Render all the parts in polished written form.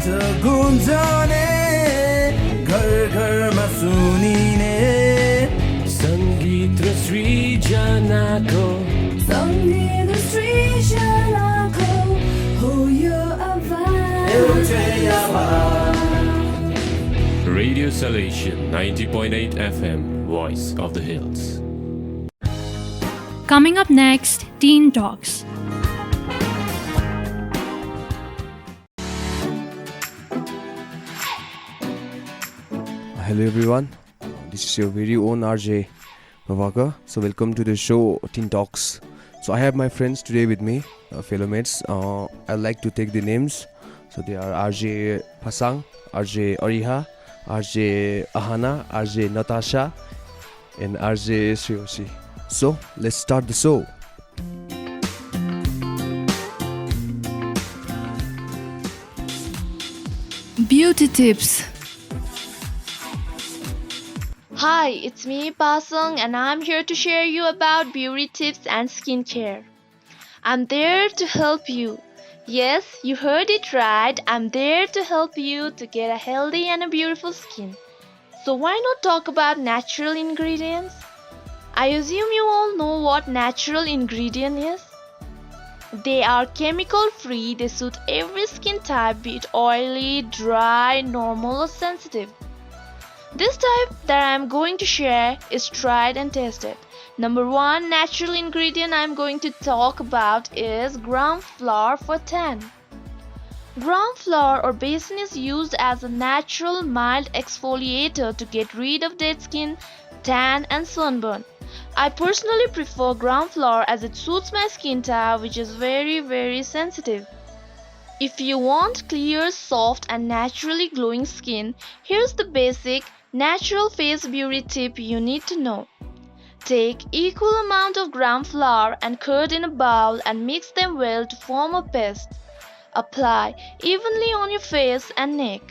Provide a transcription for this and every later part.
गुन्जने घर घरमा सुनिने सङ्गीत र सृजनाको हो यो आवाज एउटै आवाज Radio Salesian 90.8 FM, Voice of the Hills. Coming up next, Teen Talks. Hello everyone, this is your very own RJ Bhavaka. So welcome to the show Teen Talks. So I have my friends today with me, fellow mates. I'd like to take the names. So they are RJ Pasang, RJ Oriha, RJ Ahana, RJ Natasha, and RJ Sriyoshi. So let's start the show. Beauty tips. Hi, it's me Pasang and I'm here to share you about beauty tips and skincare. I'm there to help you. Yes, you heard it right. I'm there to help you to get a healthy and a beautiful skin. So why not talk about natural ingredients? I assume you all know what natural ingredient is. They are chemical free. They suit every skin type, be it oily, dry, normal or sensitive. This type that I am going to share is tried and tested. Number 1 natural ingredient I am going to talk about is gram flour for tan. Gram flour or basin is used as a natural mild exfoliator to get rid of dead skin, tan and sunburn. I personally prefer gram flour as it suits my skin type, which is very sensitive. If you want clear, soft and naturally glowing skin, here's the basic natural face beauty tip you need to know. Take equal amount of gram flour and curd in a bowl and mix them well to form a paste. Apply evenly on your face and neck.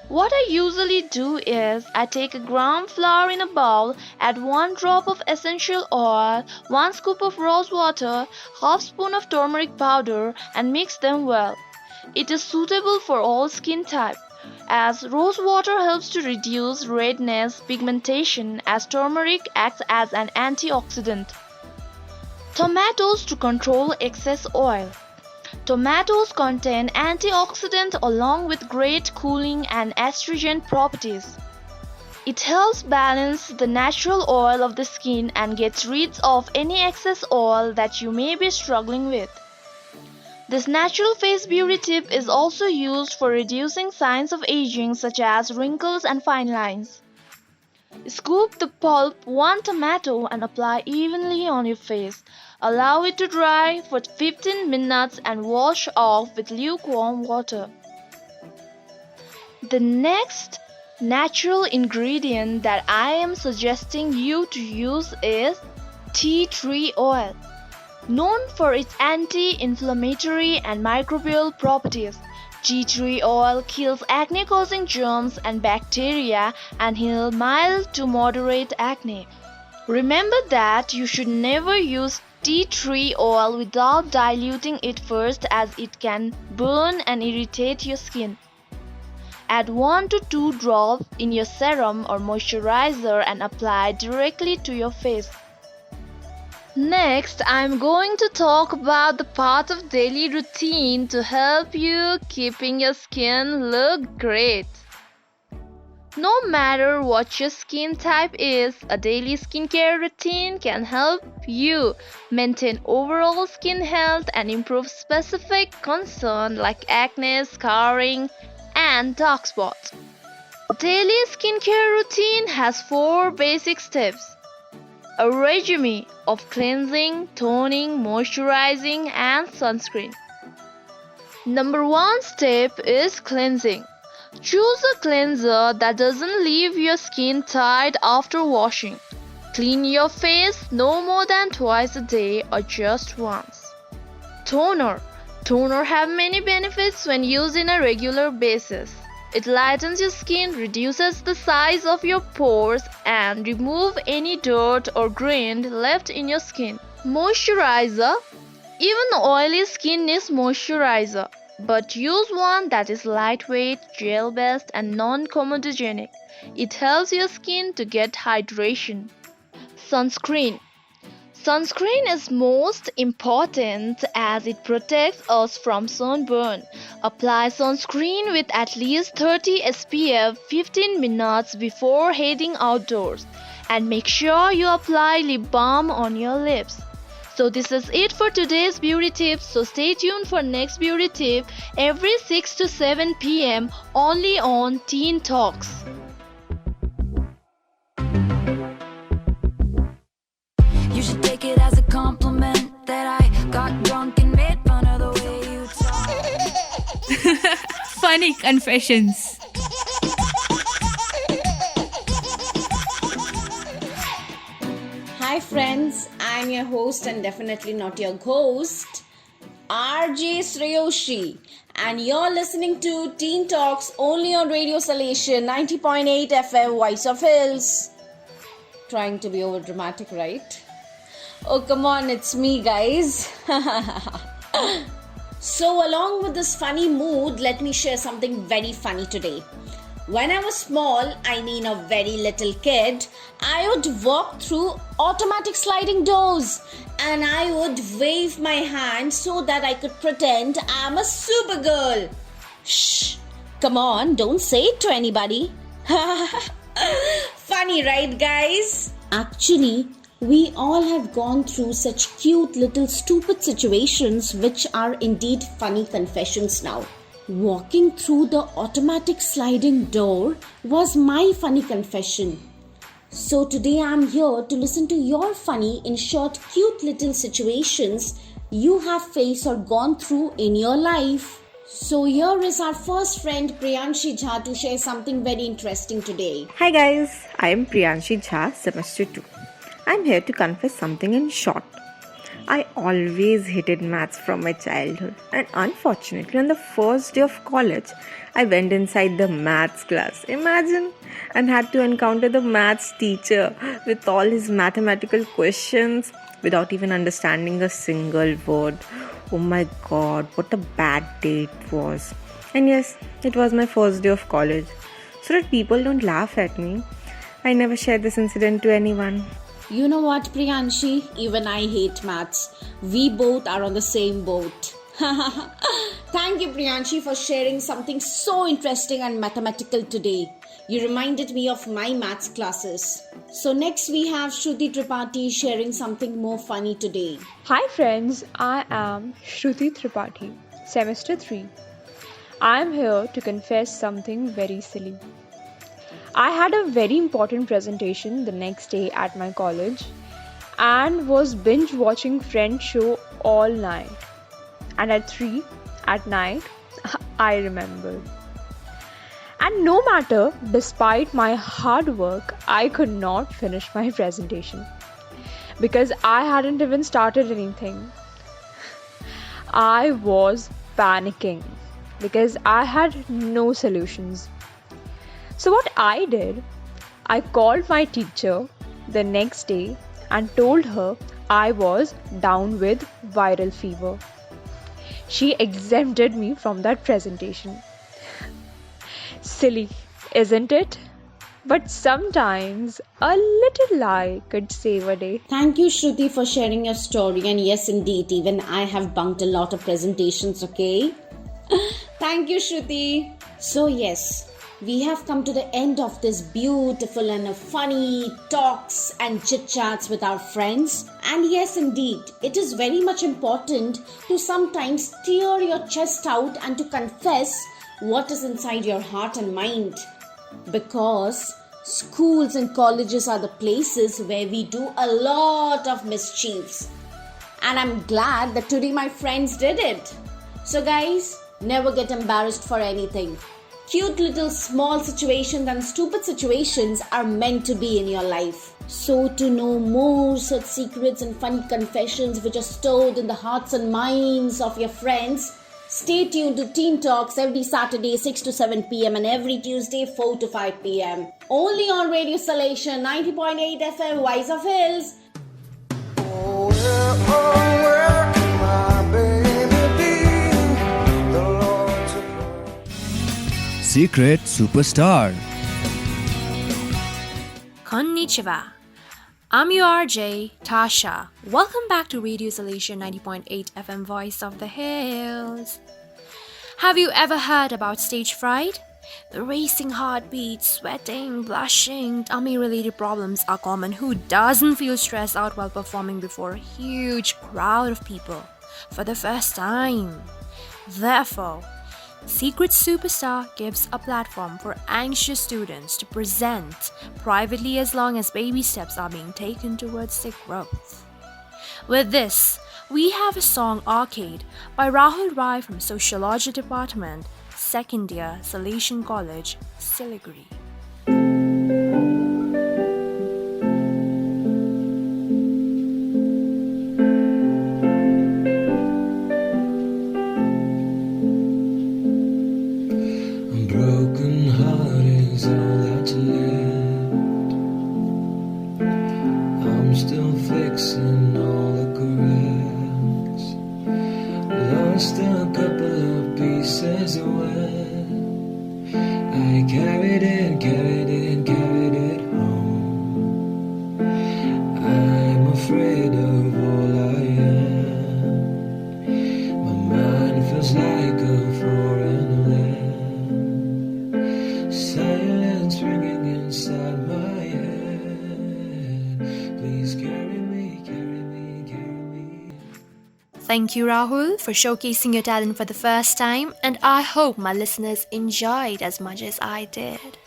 What I usually do is I take a gram flour in a bowl, add 1 drop of essential oil, 1 scoop of rose water, half spoon of turmeric powder and mix them well. It is suitable for all skin type, as rose water helps to reduce redness, pigmentation, as turmeric acts as an antioxidant. Tomatoes to control excess oil. Tomatoes contain antioxidant along with great cooling and astringent properties. It helps balance the natural oil of the skin and gets rid of any excess oil that you may be struggling with. This natural face beauty tip is also used for reducing signs of aging such as wrinkles and fine lines. Scoop the pulp 1 tomato and apply evenly on your face. Allow it to dry for 15 minutes and wash off with lukewarm water. The next natural ingredient that I am suggesting you to use is tea tree oil. Known for its anti-inflammatory and microbial properties, tea tree oil kills acne-causing germs and bacteria and heals mild to moderate acne. Remember that you should never use tea tree oil without diluting it first, as it can burn and irritate your skin. Add 1 to 2 drops in your serum or moisturizer and apply directly to your face. Next, I'm going to talk about the part of daily routine to help you keeping your skin look great. No matter what your skin type is, a daily skincare routine can help you maintain overall skin health and improve specific concerns like acne, scarring, and dark spots. Daily skincare routine has 4 basic steps. A regime of cleansing, toning, moisturizing, and sunscreen. Number 1 step is cleansing. Choose a cleanser that doesn't leave your skin tight after washing. Clean your face no more than twice a day or just once. Toner. Toner have many benefits when used in a regular basis. It lightens your skin, reduces the size of your pores, and remove any dirt or grain left in your skin. Moisturizer. Even oily skin needs moisturizer. But use one that is lightweight, gel-based, and non-comedogenic. It helps your skin to get hydration. Sunscreen. Sunscreen is most important as it protects us from sunburn. Apply sunscreen with at least 30 SPF 15 minutes before heading outdoors. And make sure you apply lip balm on your lips. So this is it for today's beauty tips. So stay tuned for next beauty tip every 6 to 7 p.m. only on Teen Talks. You should take it as a compliment that I got drunk and made fun of the way you talk. Funny confessions. Hi friends, I'm your host and definitely not your ghost, RJ Sreyoshi, and you're listening to Teen Talks only on Radio Salesian 90.8 FM, Voice of Hills. Trying to be over dramatic, right? Oh, come on, it's me, guys. So, along with this funny mood, let me share something very funny today. When I was small, I mean a very little kid, I would walk through automatic sliding doors and I would wave my hand so that I could pretend I'm a supergirl. Shh, come on, don't say it to anybody. Funny, right, guys? Actually, we all have gone through such cute little stupid situations which are indeed funny confessions now. Walking through the automatic sliding door was my funny confession. So today I'm here to listen to your funny, in short, cute little situations you have faced or gone through in your life. So here is our first friend Priyanshi Jha to share something very interesting today. Hi guys, I am Priyanshi Jha, semester 2. I am here to confess something in short. I always hated maths from my childhood, and unfortunately on the first day of college, I went inside the maths class, imagine, and had to encounter the maths teacher with all his mathematical questions without even understanding a single word. Oh my god, what a bad day it was. And yes, it was my first day of college. So that people don't laugh at me, I never shared this incident to anyone. You know what, Priyanshi? Even I hate maths. We both are on the same boat. Thank you, Priyanshi, for sharing something so interesting and mathematical today. You reminded me of my maths classes. So next we have Shruti Tripathi sharing something more funny today. Hi friends, I am Shruti Tripathi, semester 3. I am here to confess something very silly. I had a very important presentation the next day at my college and was binge watching Friends show all night. And at 3 at night, I remember. And no matter, despite my hard work, I could not finish my presentation because I hadn't even started anything. I was panicking because I had no solutions. So what I did, I called my teacher the next day and told her I was down with viral fever. She exempted me from that presentation. Silly, isn't it? But sometimes a little lie could save a day. Thank you, Shruti, for sharing your story. And yes, indeed, even I have bunked a lot of presentations, okay? Thank you, Shruti. So yes, we have come to the end of this beautiful and funny talks and chit-chats with our friends. And yes, indeed, it is very much important to sometimes tear your chest out and to confess what is inside your heart and mind. Because schools and colleges are the places where we do a lot of mischiefs. And I'm glad that today my friends did it. So guys, never get embarrassed for anything. Cute little small situations and stupid situations are meant to be in your life. So to know more such secrets and funny confessions which are stored in the hearts and minds of your friends, stay tuned to Teen Talks every Saturday 6 to 7 p.m. and every Tuesday 4 to 5 p.m. Only on Radio Salesian 90.8 FM, Voice of Hills. Where can my baby be? The Lord secret superstar. Konnichiwa. I'm your RJ, Tasha. Welcome back to Radio Salesian 90.8 FM Voice of the Hills. Have you ever heard about stage fright? The racing heartbeat, sweating, blushing, tummy-related problems are common. Who doesn't feel stressed out while performing before a huge crowd of people for the first time? Therefore, Secret Superstar gives a platform for anxious students to present privately as long as baby steps are being taken towards their growth. With this, we have a song Arcade by Rahul Rai from Sociology Department, 2nd year, Salesian College, Siliguri. Broken heart is all that's left. I'm still fixing all the cracks. Lost a couple of pieces away. I carried it home. I'm afraid of all I am. My mind feels like a foreign land. Silence ringing inside my head. Please carry me, carry me, carry me. Thank you, Rahul, for showcasing your talent for the first time, and I hope my listeners enjoyed as much as I did.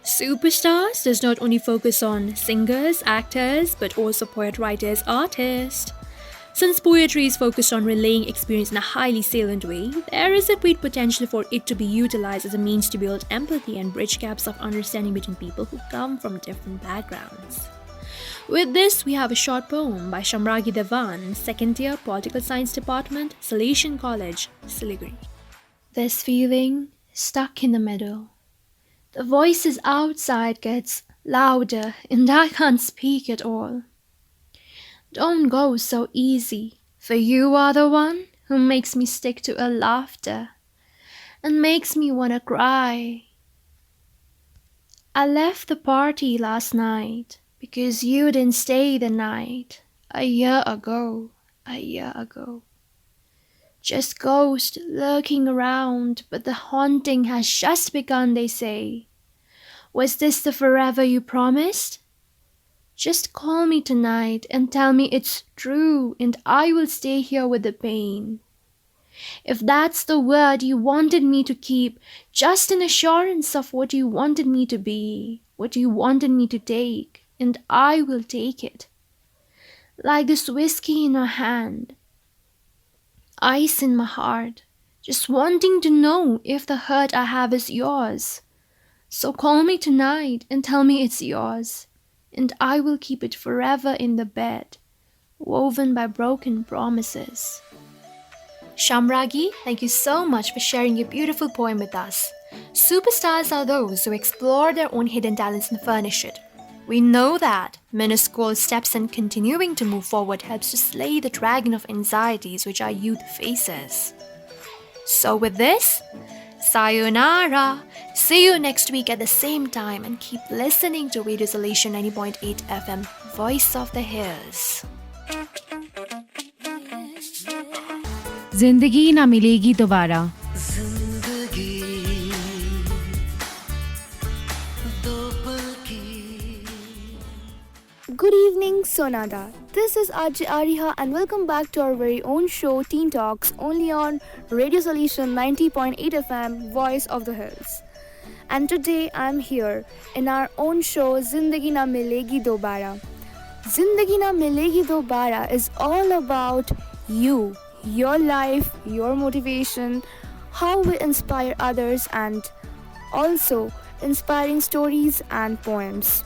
Superstars does not only focus on singers, actors, but also poet, writers, artists. Since poetry is focused on relaying experience in a highly salient way, there is a great potential for it to be utilized as a means to build empathy and bridge gaps of understanding between people who come from different backgrounds. With this, we have a short poem by Shamragi Devan, 2nd year, Political Science Department, Salesian College, Siliguri. This feeling stuck in the middle. The voices outside gets louder and I can't speak at all. Don't go so easy, for you are the one who makes me stick to a laughter and makes me wanna cry. I left the party last night because you didn't stay the night a year ago. Just ghost lurking around, but the haunting has just begun, they say. Was this the forever you promised? Just call me tonight and tell me it's true, and I will stay here with the pain. If that's the word you wanted me to keep, just an assurance of what you wanted me to be, what you wanted me to take, and I will take it. Like this whiskey in her hand, ice in my heart, just wanting to know if the hurt I have is yours. So call me tonight and tell me it's yours, and I will keep it forever in the bed, woven by broken promises. Shamragi, thank you so much for sharing your beautiful poem with us. Superstars are those who explore their own hidden talents and furnish it. We know that minuscule steps and continuing to move forward helps to slay the dragon of anxieties which our youth faces. So with this, sayonara. See you next week at the same time and keep listening to Radio Salesian 90.8 FM, Voice of the Hills. जिंदगी ना मिलेगी दोबारा. Good evening, Sonada. This is RJ Ariha and welcome back to our very own show, Teen Talks, only on Radio Salesian 90.8 FM, Voice of the Hills. And today I'm here in our own show, Zindagi Na Milegi Dobara. Zindagi Na Milegi Dobara is all about you, your life, your motivation, how we inspire others, and also inspiring stories and poems.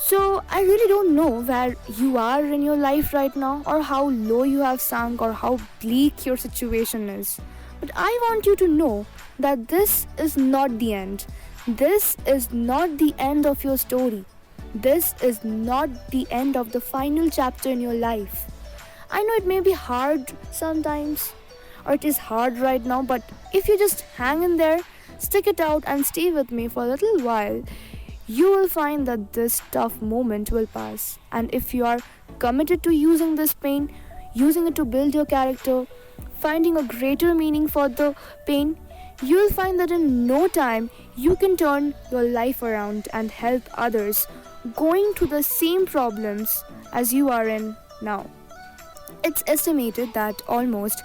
So I really don't know where you are in your life right now, or how low you have sunk, or how bleak your situation is. But I want you to know that this is not the end. This is not the end of your story. This is not the end of the final chapter in your life. I know it may be hard sometimes, or it is hard right now, but if you just hang in there, stick it out and stay with me for a little while, you will find that this tough moment will pass. And if you are committed to using this pain, using it to build your character, finding a greater meaning for the pain, you will find that in no time you can turn your life around and help others going through the same problems as you are in now. It's estimated that almost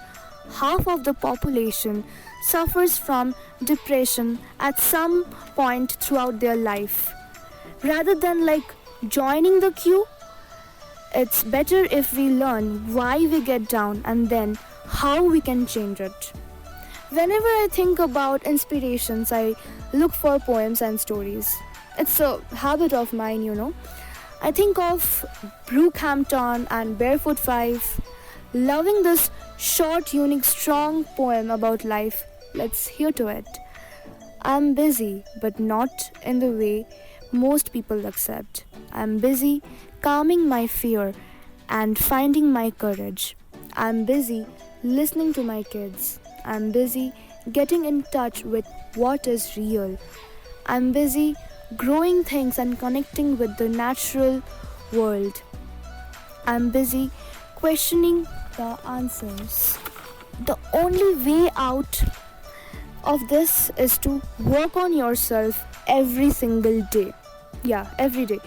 half of the population suffers from depression at some point throughout their life. Rather than joining the queue, it's better if we learn why we get down and then how we can change it. Whenever I think about inspirations, I look for poems and stories. It's a habit of mine. I think of Brookhampton and Barefoot 5, loving this short, unique, strong poem about life. Let's hear to it. I'm busy, but not in the way most people accept. I'm busy calming my fear and finding my courage. I'm busy listening to my kids. I'm busy getting in touch with what is real. I'm busy growing things and connecting with the natural world. I'm busy questioning the answers. The only way out of this is to work on yourself every single day. Yeah, every day.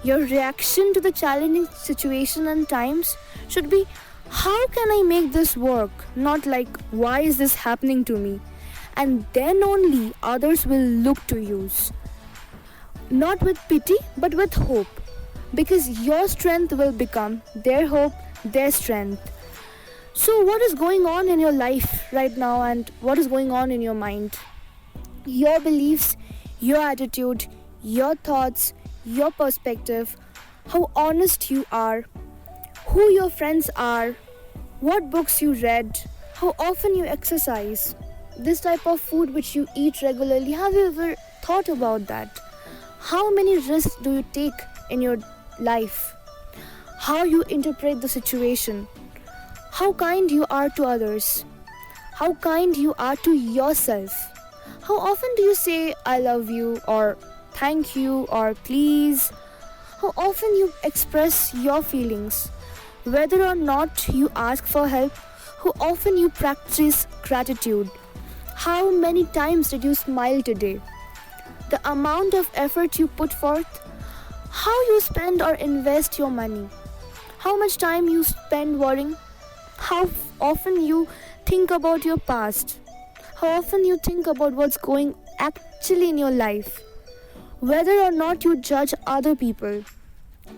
Your reaction to the challenging situation and times should be, how can I make this work? Not why is this happening to me? And then only others will look to you. Not with pity, but with hope. Because your strength will become their hope, their strength. So what is going on in your life right now, and what is going on in your mind? Your beliefs, your attitude, your thoughts, your perspective, how honest you are, who your friends are, what books you read, how often you exercise, this type of food which you eat regularly, have you ever thought about that? How many risks do you take in your life? How you interpret the situation? How kind you are to others? How kind you are to yourself? How often do you say I love you, or thank you, or please? How often you express your feelings? Whether or not you ask for help, how often you practice gratitude? How many times did you smile today? The amount of effort you put forth? How you spend or invest your money? How much time you spend worrying? How often you think about your past? How often you think about what's going actually in your life? Whether or not you judge other people?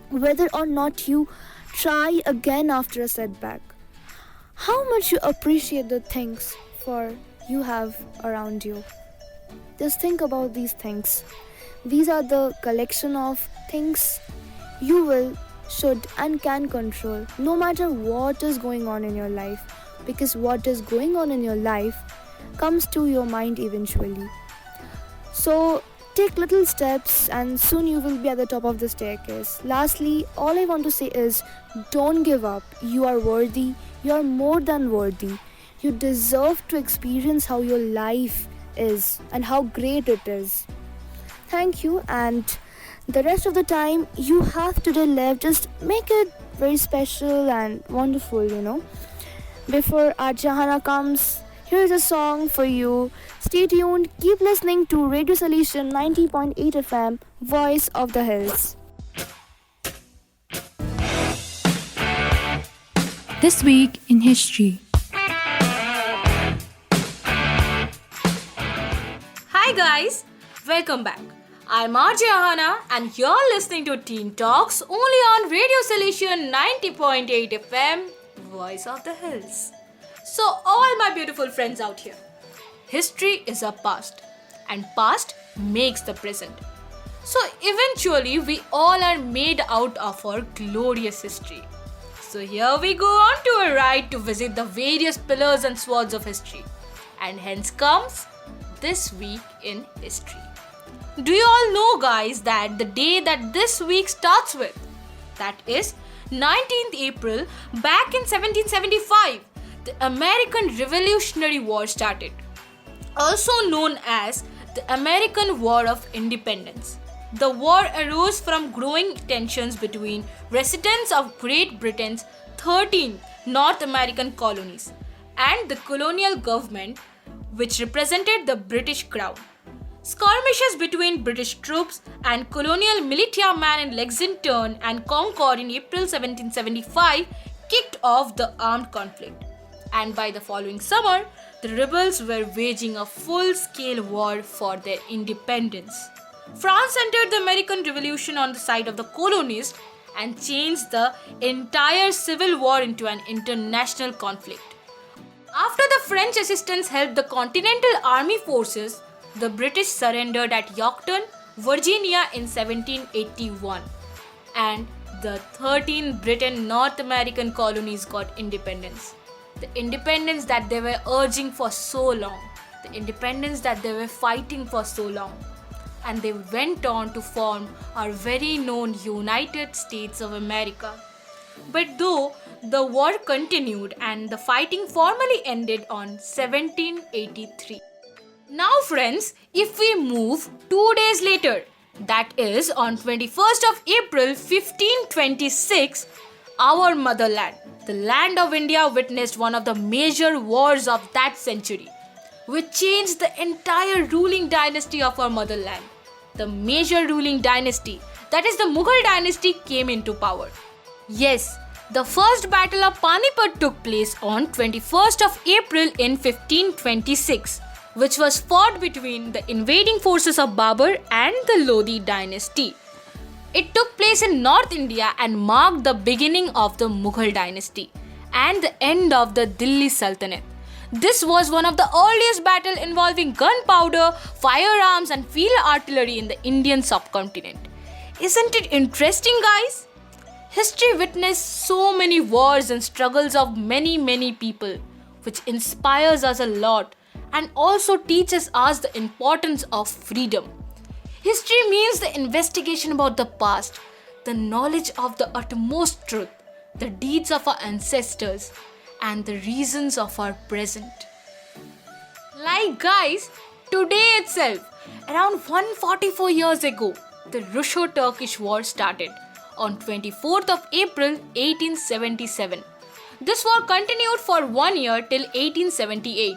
Whether or not you try again after a setback? How much you appreciate the things for you have around you? Just think about these things. These are the collection of things you will, should and can control no matter what is going on in your life, because what is going on in your life comes to your mind eventually. So take little steps and soon you will be at the top of the staircase. Lastly, all I want to say is, don't give up. You are worthy. You are more than worthy. You deserve to experience how your life is and how great it is. Thank you, and the rest of the time you have today left, just make it very special and wonderful, Before our Jahana comes, here's a song for you. Stay tuned, keep listening to Radio Salesian 90.8 FM, Voice of the Hills. This week in history. Hi guys, welcome back. I'm RJ Ahana and you're listening to Teen Talks only on Radio Salesian 90.8 FM, Voice of the Hills. So all my beautiful friends out here, history is a past and past makes the present. So eventually we all are made out of our glorious history. So here we go on to a ride to visit the various pillars and swords of history. And hence comes this week in history. Do you all know guys that the day that this week starts with, that is 19th April back in 1775, the American Revolutionary War started, also known as the American War of Independence. The war arose from growing tensions between residents of Great Britain's 13 North American colonies and the colonial government, which represented the British Crown. Skirmishes between British troops and colonial militiamen in Lexington and Concord in April 1775 kicked off the armed conflict, and by the following summer, the rebels were waging a full-scale war for their independence. France entered the American Revolution on the side of the colonists and changed the entire Civil War into an international conflict. After the French assistance helped the Continental Army forces, the British surrendered at Yorktown, Virginia in 1781, and the 13 Britain North American colonies got independence. The independence that they were urging for so long, the independence that they were fighting for so long. And they went on to form our very known United States of America. But though the war continued and the fighting formally ended on 1783. Now friends, if we move 2 days later, that is on 21st of April 1526, our motherland, the land of India, witnessed one of the major wars of that century, which changed the entire ruling dynasty of our motherland. The major ruling dynasty, that is the Mughal dynasty, came into power. Yes, the first battle of Panipat took place on 21st of April in 1526, which was fought between the invading forces of Babur and the Lodi dynasty. It took place in North India and marked the beginning of the Mughal dynasty and the end of the Delhi Sultanate. This was one of the earliest battles involving gunpowder, firearms and field artillery in the Indian subcontinent. Isn't it interesting, guys? History witnessed so many wars and struggles of many people, which inspires us a lot and also teaches us the importance of freedom. History means the investigation about the past, the knowledge of the utmost truth, the deeds of our ancestors, and the reasons of our present. Like guys, today itself, around 144 years ago, the Russo-Turkish War started on 24th of April 1877. This war continued for 1 year till 1878.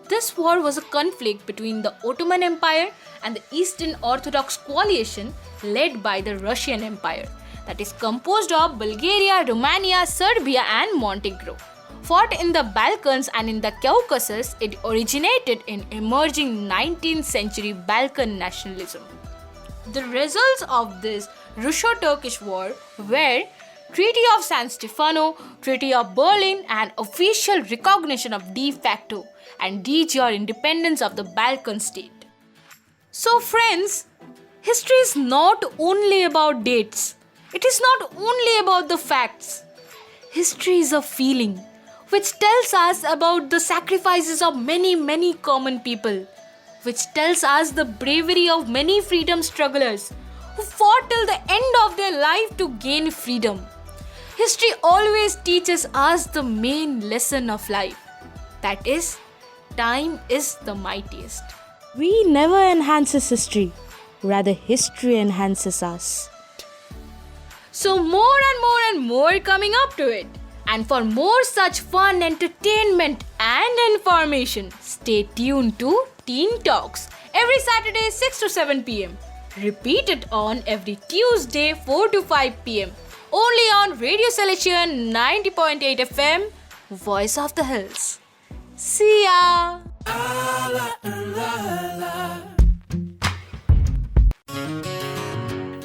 This war was a conflict between the Ottoman Empire and the Eastern Orthodox coalition led by the Russian Empire, that is composed of Bulgaria, Romania, Serbia and Montenegro. Fought in the Balkans and in the Caucasus, it originated in emerging 19th century Balkan nationalism. The results of this Russo-Turkish War were Treaty of San Stefano, Treaty of Berlin and official recognition of de facto and de jure independence of the Balkan state. So friends, history is not only about dates. It is not only about the facts. History is a feeling which tells us about the sacrifices of many common people, which tells us the bravery of many freedom strugglers who fought till the end of their life to gain freedom. History always teaches us the main lesson of life, that is, time is the mightiest. We never enhances history, rather history enhances us. So more and more coming up to it. And for more such fun, entertainment and information, stay tuned to Teen Talks every Saturday 6 to 7 pm. Repeat it on every Tuesday 4 to 5 pm. Only on Radio Salesian 90.8 FM, Voice of the Hills. See ya!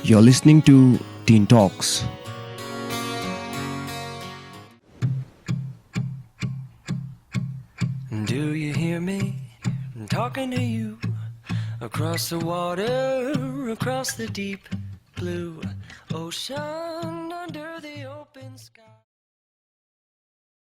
You're listening to Teen Talks. Do you hear me? I'm talking to you across the water, across the deep blue ocean, under the ocean.